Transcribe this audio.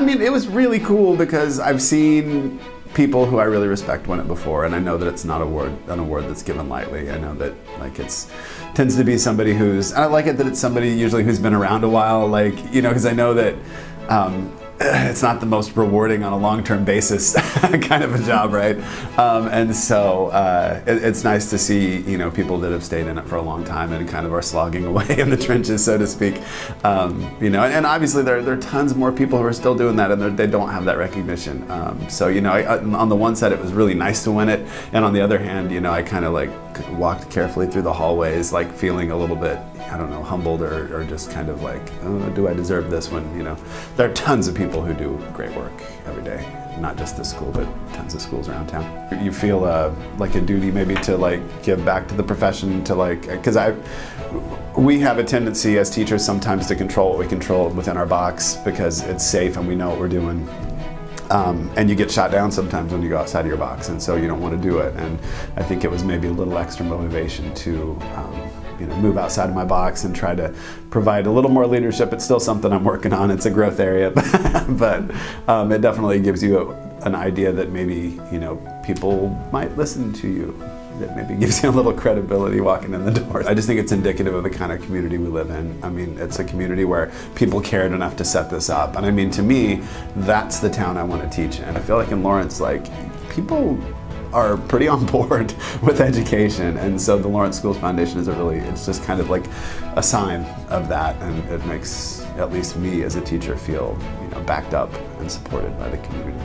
mean, it was really cool because I've seen people who I really respect win it before, and I know that it's not an award that's given lightly. I know that like tends to be somebody I like it that it's somebody usually who's been around a while, like, you know, because I know that it's not the most rewarding on a long-term basis kind of a job, right? And so it's nice to see, you know, people that have stayed in it for a long time and kind of are slogging away in the trenches, so to speak. You know, and obviously there are tons more people who are still doing that, and they don't have that recognition. So, you know, on the one side, it was really nice to win it, and on the other hand, you know, I kind of like walked carefully through the hallways, like feeling a little bit, I don't know, humbled or just kind of like, oh, do I deserve this one? You know, there are tons of people who do great work every day, not just this school, but tons of schools around town. You feel like a duty maybe to like give back to the profession, to like, because we have a tendency as teachers sometimes to control what we control within our box because it's safe and we know what we're doing. And you get shot down sometimes when you go outside of your box, and so you don't want to do it. And I think it was maybe a little extra motivation to you know, move outside of my box and try to provide a little more leadership. It's still something I'm working on. It's a growth area, but it definitely gives you an idea that maybe, you know, people might listen to you. That maybe gives you a little credibility walking in the door. I just think it's indicative of the kind of community we live in. I mean, it's a community where people cared enough to set this up. And I mean, to me, that's the town I want to teach in. I feel like in Lawrence, like, people are pretty on board with education. And so the Lawrence Schools Foundation is it's just kind of like a sign of that. And it makes, at least me as a teacher, feel, you know, backed up and supported by the community.